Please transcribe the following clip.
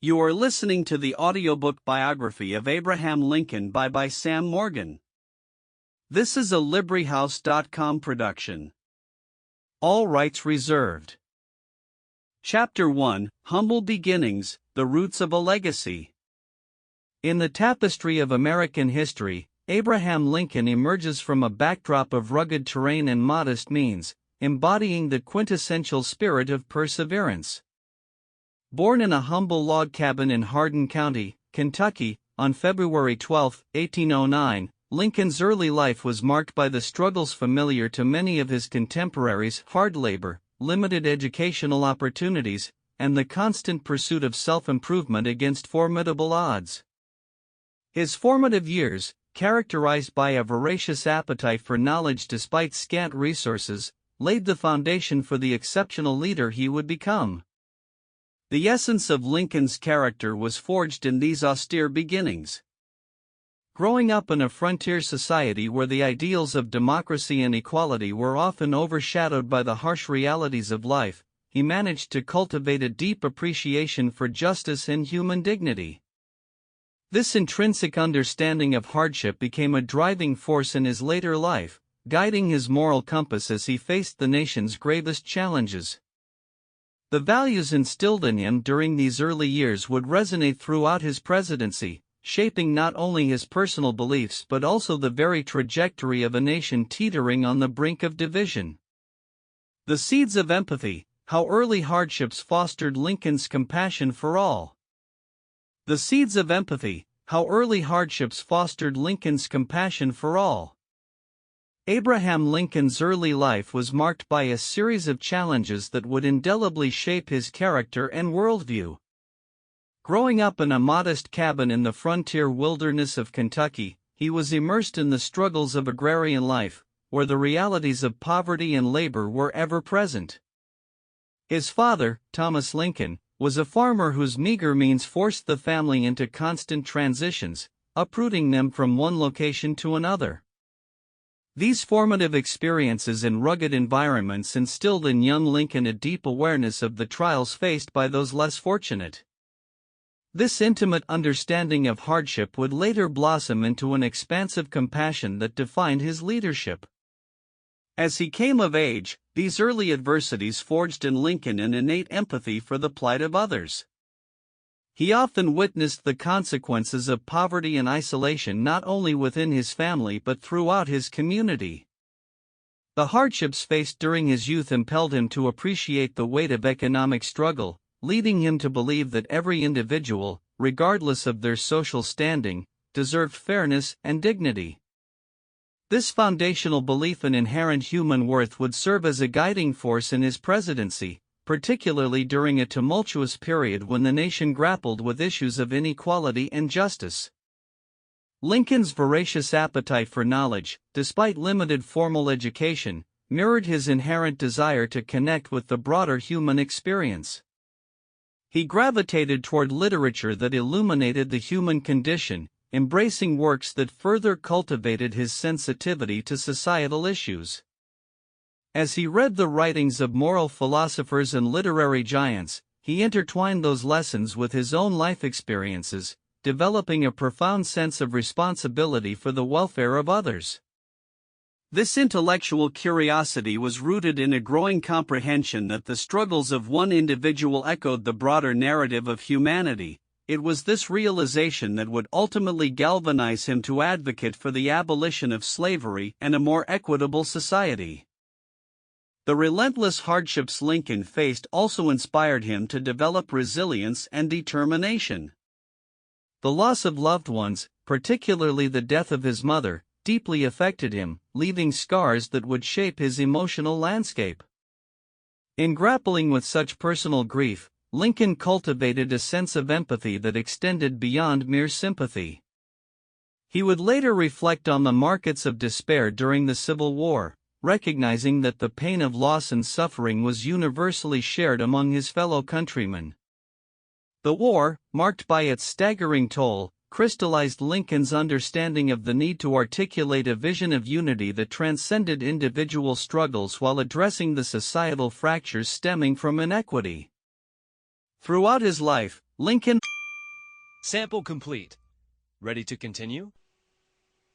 You are listening to the audiobook Biography of Abraham Lincoln by Sam Morgan. This is a LibriHouse.com production. All rights reserved. Chapter 1: Humble Beginnings, The Roots of a Legacy. In the tapestry of American history, Abraham Lincoln emerges from a backdrop of rugged terrain and modest means, embodying the quintessential spirit of perseverance. Born in a humble log cabin in Hardin County, Kentucky, on February 12, 1809, Lincoln's early life was marked by the struggles familiar to many of his contemporaries: hard labor, limited educational opportunities, and the constant pursuit of self-improvement against formidable odds. His formative years, characterized by a voracious appetite for knowledge despite scant resources, laid the foundation for the exceptional leader he would become. The essence of Lincoln's character was forged in these austere beginnings. Growing up in a frontier society where the ideals of democracy and equality were often overshadowed by the harsh realities of life, he managed to cultivate a deep appreciation for justice and human dignity. This intrinsic understanding of hardship became a driving force in his later life, guiding his moral compass as he faced the nation's gravest challenges. The values instilled in him during these early years would resonate throughout his presidency, shaping not only his personal beliefs but also the very trajectory of a nation teetering on the brink of division. The seeds of empathy: how early hardships fostered Lincoln's compassion for all. The seeds of empathy: how early hardships fostered Lincoln's compassion for all. Abraham Lincoln's early life was marked by a series of challenges that would indelibly shape his character and worldview. Growing up in a modest cabin in the frontier wilderness of Kentucky, he was immersed in the struggles of agrarian life, where the realities of poverty and labor were ever present. His father, Thomas Lincoln, was a farmer whose meager means forced the family into constant transitions, uprooting them from one location to another. These formative experiences in rugged environments instilled in young Lincoln a deep awareness of the trials faced by those less fortunate. This intimate understanding of hardship would later blossom into an expansive compassion that defined his leadership. As he came of age, these early adversities forged in Lincoln an innate empathy for the plight of others. He often witnessed the consequences of poverty and isolation not only within his family but throughout his community. The hardships faced during his youth impelled him to appreciate the weight of economic struggle, leading him to believe that every individual, regardless of their social standing, deserved fairness and dignity. This foundational belief in inherent human worth would serve as a guiding force in his presidency, particularly during a tumultuous period when the nation grappled with issues of inequality and justice. Lincoln's voracious appetite for knowledge, despite limited formal education, mirrored his inherent desire to connect with the broader human experience. He gravitated toward literature that illuminated the human condition, embracing works that further cultivated his sensitivity to societal issues. As he read the writings of moral philosophers and literary giants, he intertwined those lessons with his own life experiences, developing a profound sense of responsibility for the welfare of others. This intellectual curiosity was rooted in a growing comprehension that the struggles of one individual echoed the broader narrative of humanity. It was this realization that would ultimately galvanize him to advocate for the abolition of slavery and a more equitable society. The relentless hardships Lincoln faced also inspired him to develop resilience and determination. The loss of loved ones, particularly the death of his mother, deeply affected him, leaving scars that would shape his emotional landscape. In grappling with such personal grief, Lincoln cultivated a sense of empathy that extended beyond mere sympathy. He would later reflect on the markets of despair during the Civil War, recognizing that the pain of loss and suffering was universally shared among his fellow countrymen. The war, marked by its staggering toll, crystallized Lincoln's understanding of the need to articulate a vision of unity that transcended individual struggles while addressing the societal fractures stemming from inequity. Throughout his life, Lincoln Sample complete. Ready to continue?